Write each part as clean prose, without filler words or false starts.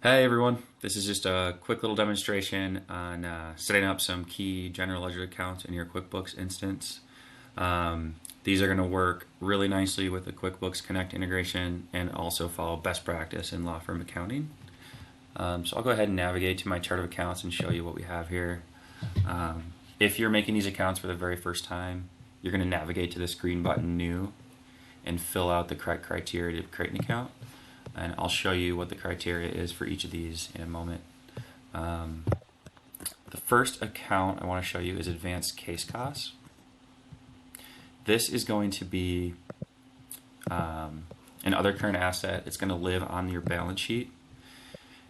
Hey everyone, this is just a quick little demonstration on setting up some key general ledger accounts in your QuickBooks instance. These are going to work really nicely with the QuickBooks Connect integration and also follow best practice in law firm accounting. So I'll go ahead and navigate to my chart of accounts and show you what we have here. If you're making these accounts for the very first time, you're going to navigate to this green button, New, and fill out the correct criteria to create an account. And I'll show you what the criteria is for each of these in a moment. The first account I want to show you is advanced case costs. This is going to be an other current asset. It's going to live on your balance sheet.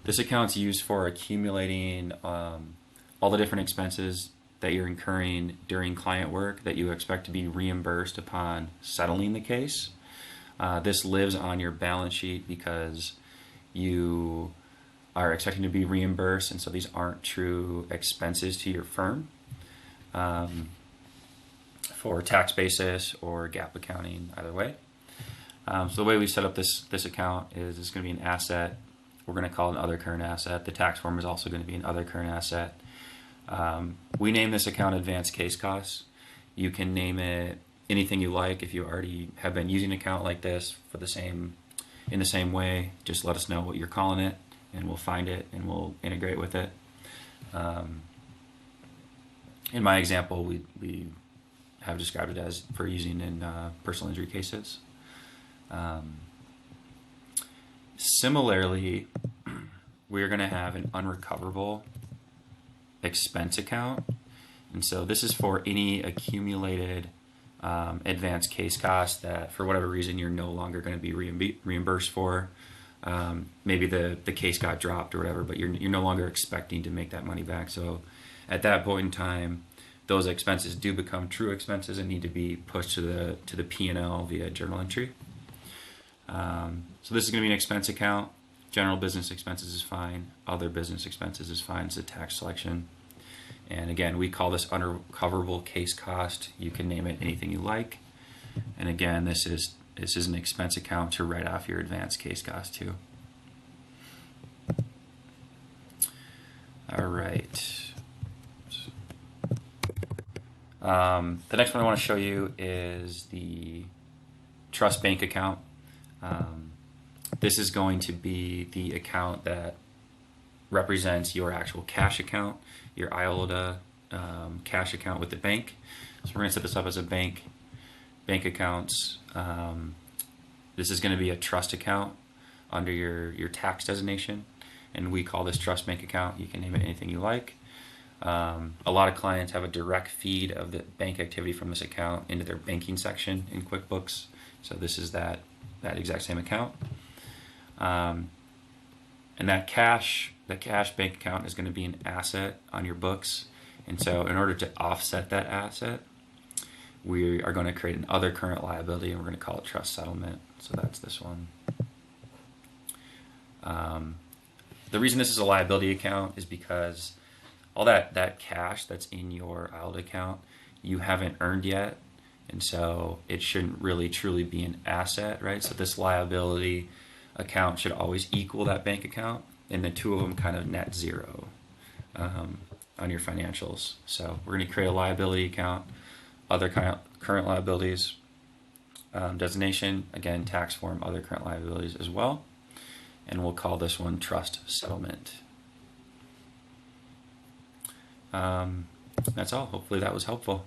This account's used for accumulating all the different expenses that you're incurring during client work that you expect to be reimbursed upon settling the case. This lives on your balance sheet because you are expecting to be reimbursed, and so these aren't true expenses to your firm for tax basis or GAAP accounting, either way. So the way we set up this account is it's going to be an asset. We're going to call it an other current asset. The tax form is also going to be an other current asset. We name this account advanced case costs. You can name it anything you like. If you already have been using an account like this in the same way, just let us know what you're calling it and we'll find it and we'll integrate with it. In my example, we have described it as for using in personal injury cases. Similarly, we're going to have an unrecoverable expense account, and so this is for any accumulated advanced case costs that for whatever reason you're no longer going to be reimbursed for. Maybe the case got dropped or whatever, but you're no longer expecting to make that money back. So at that point in time, those expenses do become true expenses and need to be pushed to the P&L via journal entry. So this is going to be an expense account. General business expenses is fine. Other business expenses is fine. It's a tax selection. And again, we call this unrecoverable case cost. You can name it anything you like. And again, this is an expense account to write off your advanced case cost too. All right. The next one I want to show you is the trust bank account. This is going to be the account that represents your actual cash account, your IOLTA cash account with the bank. So we're going to set this up as a bank accounts. This is going to be a trust account under your tax designation, and we call this trust bank account. You can name it anything you like. A lot of clients have a direct feed of the bank activity from this account into their banking section in QuickBooks. So this is that exact same account. And that cash bank account is going to be an asset on your books. And so in order to offset that asset, we are going to create an other current liability, and we're going to call it trust settlement. So that's this one. The reason this is a liability account is because all that cash that's in your IOLTA account, you haven't earned yet. And so it shouldn't really truly be an asset, right? So this liability account should always equal that bank account, and the two of them kind of net zero on your financials. So we're going to create a liability account, other current liabilities, designation, again, tax form, other current liabilities as well. And we'll call this one trust settlement. That's all. Hopefully that was helpful.